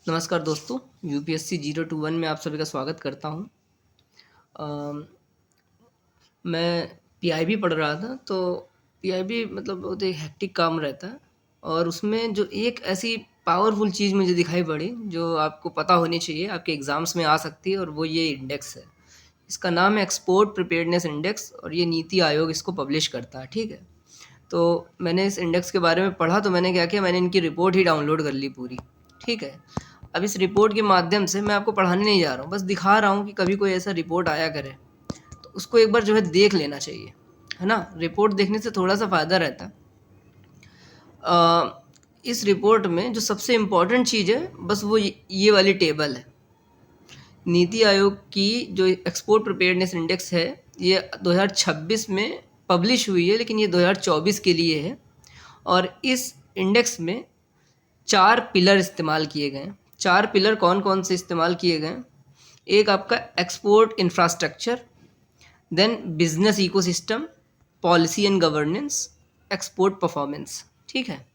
नमस्कार दोस्तों, यूपीएससी 021 में आप सभी का स्वागत करता हूँ। मैं पीआईबी पढ़ रहा था, तो पीआईबी मतलब बहुत एक हेक्टिक काम रहता है और उसमें जो एक ऐसी पावरफुल चीज़ मुझे दिखाई पड़ी, जो आपको पता होनी चाहिए, आपके एग्ज़ाम्स में आ सकती है और वो ये इंडेक्स है। इसका नाम है एक्सपोर्ट प्रिपेयर्डनेस इंडेक्स और ये नीति आयोग इसको पब्लिश करता है, ठीक है? तो मैंने इस इंडेक्स के बारे में पढ़ा तो मैंने क्या किया, मैंने इनकी रिपोर्ट ही डाउनलोड कर ली पूरी, ठीक है? अब इस रिपोर्ट के माध्यम से मैं आपको पढ़ाने नहीं जा रहा हूँ, बस दिखा रहा हूँ कि कभी कोई ऐसा रिपोर्ट आया करे तो उसको एक बार जो है देख लेना चाहिए, है ना? रिपोर्ट देखने से थोड़ा-सा फ़ायदा रहता है। इस रिपोर्ट में जो सबसे इम्पोर्टेंट चीज़ है बस वो ये वाली टेबल है। नीति आयोग की जो एक्सपोर्ट प्रिपेयर्डनेस इंडेक्स है, ये 2026 में पब्लिश हुई है, लेकिन ये 2024 के लिए है और इस इंडेक्स में 4 पिलर इस्तेमाल किए गए हैं। 4 पिलर कौन-कौन से इस्तेमाल किए गए हैं? एक आपका export infrastructure, then business ecosystem, policy and governance, export performance, ठीक है?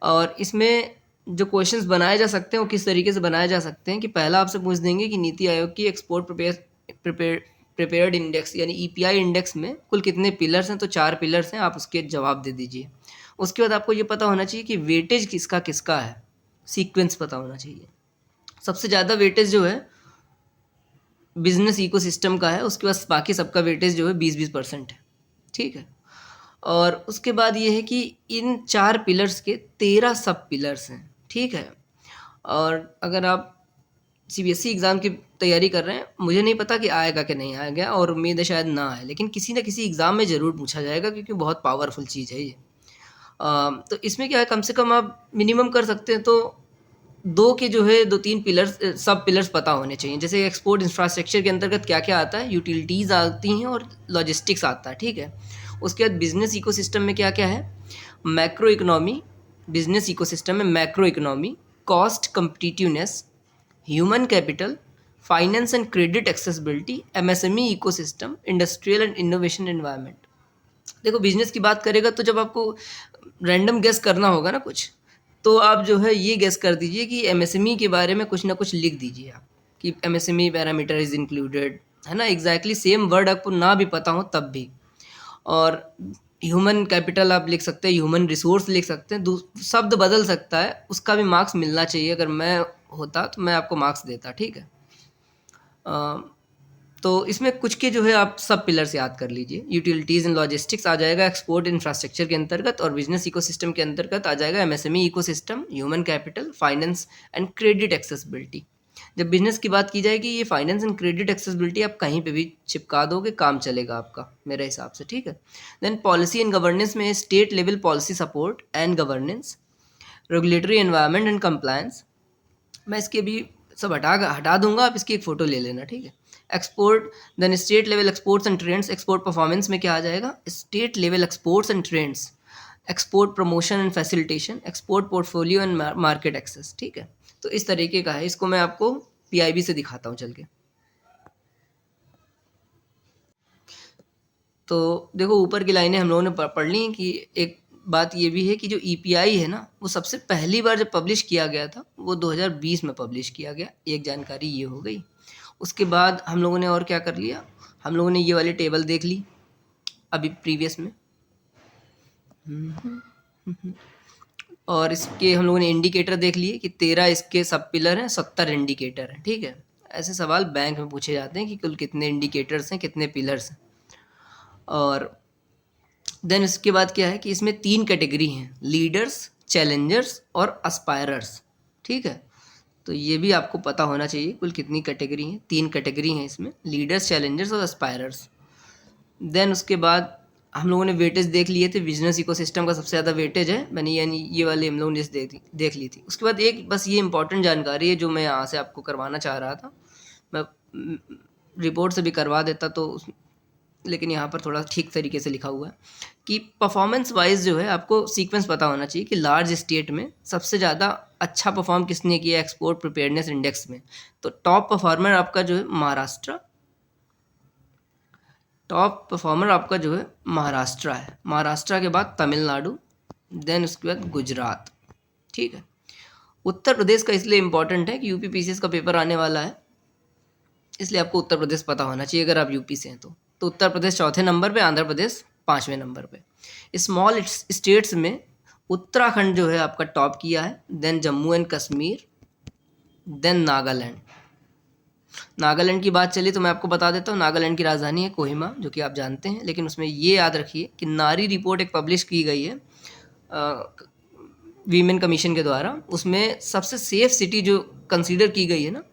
और इसमें जो क्वेश्चंस बनाए जा सकते हैं वो किस तरीके से बनाए जा सकते हैं कि पहला आपसे पूछ देंगे कि नीति आयोग की एक्सपोर्ट प्रिपेयर्ड इंडेक्स यानी ईपीआई इंडेक्स में कुल कितने पिलर्स हैं, तो 4 पिलर्स हैं, आप उसके जवाब दे दीजिए। उसके बाद आपको ये पता होना चाहिए कि वेटेज किसका किसका है, सीक्वेंस पता होना चाहिए। सबसे ज़्यादा वेटेज जो है बिजनेस इकोसिस्टम का है, उसके बाद बाकी सबका वेटेज जो है 20-20% है, ठीक है? और उसके बाद ये है कि इन 4 पिलर्स के 13 सब पिलर्स हैं, ठीक है? और अगर आप सीबीएसई एग्ज़ाम की तैयारी कर रहे हैं, मुझे नहीं पता कि आएगा कि नहीं आएगा और उम्मीद है शायद ना आए, लेकिन किसी न किसी एग्ज़ाम में ज़रूर पूछा जाएगा क्योंकि बहुत पावरफुल चीज़ है ये। तो इसमें क्या है, कम से कम आप मिनिमम कर सकते हैं तो 2 के जो है 2-3 पिलर्स सब पिलर्स पता होने चाहिए। जैसे एक्सपोर्ट इंफ्रास्ट्रक्चर के अंतर्गत क्या-क्या आता है, यूटिलिटीज़ आती हैं और लॉजिस्टिक्स आता है, ठीक है? उसके बाद बिज़नेस इकोसिस्टम में क्या-क्या है, मैक्रो इकोनॉमी, बिज़नेस इकोसिस्टम में macro economy, cost competitiveness, human capital, finance and credit accessibility, MSME ecosystem, industrial and innovation environment. देखो बिज़नेस की बात करेगा तो जब आपको रैंडम गेस करना होगा ना कुछ, तो आप जो है ये गेस कर दीजिए कि एमएसएमई के बारे में कुछ ना कुछ लिख दीजिए आप, कि एमएसएमई पैरामीटर इज़ इंक्लूडेड, है ना? एग्ज़ैक्टली सेम वर्ड आपको ना भी पता हो तब भी। और ह्यूमन कैपिटल आप लिख सकते हैं, ह्यूमन रिसोर्स लिख सकते हैं, दू शब्द बदल सकता है, उसका भी मार्क्स मिलना चाहिए। अगर मैं होता तो मैं आपको मार्क्स देता, ठीक है? अ, तो इसमें कुछ के जो है आप सब पिलर्स याद कर लीजिए। यूटिलिटीज़ एंड लॉजिस्टिक्स आ जाएगा एक्सपोर्ट इंफ्रास्ट्रक्चर के अंतर्गत और बिजनेस इकोसिस्टम के अंतर्गत आ जाएगा MSME ecosystem, human capital, finance and credit accessibility. जब बिजनेस की बात की जाएगी, ये फाइनेंस एंड क्रेडिट एक्सेसिबिलिटी आप कहीं पे भी चिपका दोगे, काम चलेगा आपका मेरे हिसाब से, ठीक है? देन पॉलिसी एंड गवर्नेंस में state level policy support and governance, regulatory environment and compliance. मैं इसके अभी सब हटा दूँगा, आप इसकी एक फ़ोटो ले लेना, ठीक है? Export, then state level exports and trends, export performance में क्या आ जाएगा? State level exports and trends, export promotion and facilitation, export portfolio and market access, ठीक है? तो इस तरीके का है, इसको मैं आपको पीआईबी से दिखाता हूँ चल के। तो देखो ऊपर की लाइनें हम लोगों ने पढ़ ली कि एक बात ये भी है कि जो ईपीआई है ना, वो सबसे पहली बार जब पब्लिश किया गया था, वो 2020 में पब्लिश किया गया। एक जानकारी ये हो गई। उसके बाद हम लोगों ने और क्या कर लिया, हम लोगों ने ये वाली टेबल देख ली अभी प्रीवियस में। और इसके हम लोगों ने इंडिकेटर देख लिए कि 13 इसके सब पिलर हैं, 70 इंडिकेटर हैं, ठीक है? ऐसे सवाल बैंक में पूछे जाते हैं कि कुल कितने इंडिकेटर्स हैं, कितने पिलर्स हैं। और देन इसके बाद क्या है कि इसमें 3 कैटेगरी हैं, लीडर्स, चैलेंजर्स और एस्पायरर्स, ठीक है? तो ये भी आपको पता होना चाहिए कुल कितनी कैटेगरी हैं। 3 कैटेगरी हैं इसमें, लीडर्स, चैलेंजर्स और एस्पायरर्स। देन उसके बाद हम लोगों ने वेटेज देख लिए थे, बिजनेस इकोसिस्टम का सबसे ज़्यादा वेटेज है, मैंने यानी ये वाली हम लोगों ने देख ली थी। उसके बाद एक बस ये इंपॉर्टेंट जानकारी है जो मैं यहाँ से आपको करवाना चाह रहा था। मैं रिपोर्ट से भी करवा देता तो लेकिन यहाँ पर थोड़ा ठीक तरीके से लिखा हुआ है कि परफॉर्मेंस वाइज जो है आपको सीक्वेंस पता होना चाहिए कि लार्ज स्टेट में सबसे ज़्यादा अच्छा परफॉर्म किसने किया एक्सपोर्ट प्रिपेयर्डनेस इंडेक्स में। तो टॉप परफॉर्मर आपका जो है महाराष्ट्र, टॉप परफॉर्मर आपका जो है महाराष्ट्र है। महाराष्ट्र के बाद तमिलनाडु, देन उसके बाद गुजरात, ठीक है? उत्तर प्रदेश का इसलिए इम्पोर्टेंट है कि यूपी पीसीएस का पेपर आने वाला है, इसलिए आपको उत्तर प्रदेश पता होना चाहिए अगर आप यूपी से हैं तो उत्तर प्रदेश चौथे नंबर पे, आंध्र प्रदेश 5वें नंबर पे। स्मॉल स्टेट्स में उत्तराखंड जो है आपका टॉप किया है, then Jammu and Kashmir, then Nagaland. Nagaland की बात चली तो मैं आपको बता देता हूँ, नागालैंड की राजधानी है कोहिमा, जो कि आप जानते हैं, लेकिन उसमें ये याद रखिए कि नारी रिपोर्ट एक पब्लिश की गई है वीमेन कमीशन के द्वारा, उसमें सबसे सेफ सिटी जो कंसीडर की गई है ना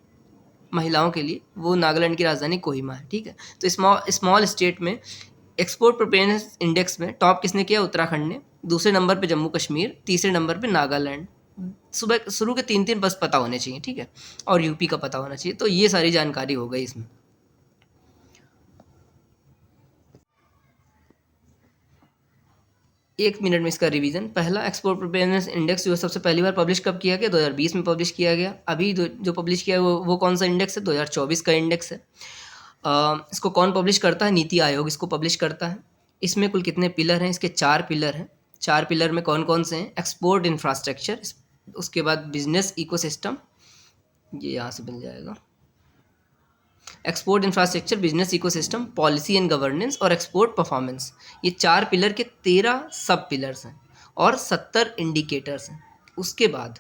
महिलाओं के लिए, वो नागालैंड की राजधानी कोहिमा है, ठीक है। तो स्मॉल स्टेट में एक्सपोर्ट प्रिपेयरनेस इंडेक्स में टॉप किसने किया? उत्तराखंड ने। दूसरे नंबर पे जम्मू कश्मीर, तीसरे नंबर पे नागालैंड। सुबह शुरू के 3-3 बस पता होने चाहिए, ठीक है, और यूपी का पता होना चाहिए। तो ये सारी जानकारी हो गई इसमें। एक मिनट में इसका रिवीजन। पहला, एक्सपोर्ट प्रिपेयरनेस इंडेक्स जो सबसे पहली बार पब्लिश कब किया गया? 2020 में पब्लिश किया गया। अभी जो पब्लिश किया है वो कौन सा इंडेक्स है? 2024 का इंडेक्स है। इसको कौन पब्लिश करता है? नीति आयोग इसको पब्लिश करता है। इसमें कुल कितने पिलर हैं? इसके 4 पिलर हैं। 4 पिलर में कौन कौन से हैं? एक्सपोर्ट इंफ्रास्ट्रक्चर, उसके बाद बिजनेस इकोसिस्टम, ये यहाँ से मिल जाएगा, export infrastructure, business ecosystem, policy and governance और एक्सपोर्ट परफॉर्मेंस। ये 4 पिलर के 13 सब पिलर्स हैं और 70 इंडिकेटर्स हैं। उसके बाद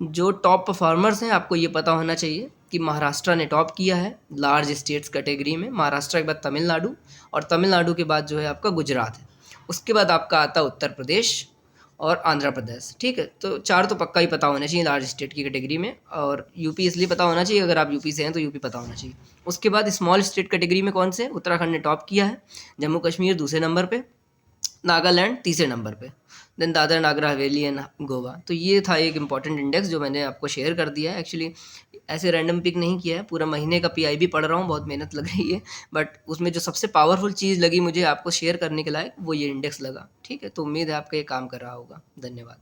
जो टॉप परफॉर्मर्स हैं, आपको ये पता होना चाहिए कि महाराष्ट्र ने टॉप किया है लार्ज स्टेट्स कैटेगरी में। महाराष्ट्र के बाद तमिलनाडु, और तमिलनाडु के बाद जो है आपका गुजरात है। उसके बाद आपका आता है उत्तर प्रदेश और आंध्र प्रदेश, ठीक है। तो 4 तो पक्का ही पता होना चाहिए लार्ज स्टेट की कैटेगरी में, और यूपी इसलिए पता होना चाहिए, अगर आप यूपी से हैं तो यूपी पता होना चाहिए। उसके बाद स्मॉल स्टेट कैटेगरी में कौन से? उत्तराखंड ने टॉप किया है, जम्मू कश्मीर दूसरे नंबर पे, नागालैंड तीसरे नंबर पे, देन दादर नागर हवेली एंड गोवा। तो ये था एक इंपॉर्टेंट इंडेक्स जो मैंने आपको शेयर कर दिया है। एक्चुअली ऐसे रैंडम पिक नहीं किया है, पूरा महीने का पीआईबी पढ़ रहा हूँ, बहुत मेहनत लग रही है, बट उसमें जो सबसे पावरफुल चीज़ लगी मुझे आपको शेयर करने के लायक, वो ये इंडेक्स लगा, ठीक है। तो उम्मीद है आपका ये काम कर रहा होगा। धन्यवाद।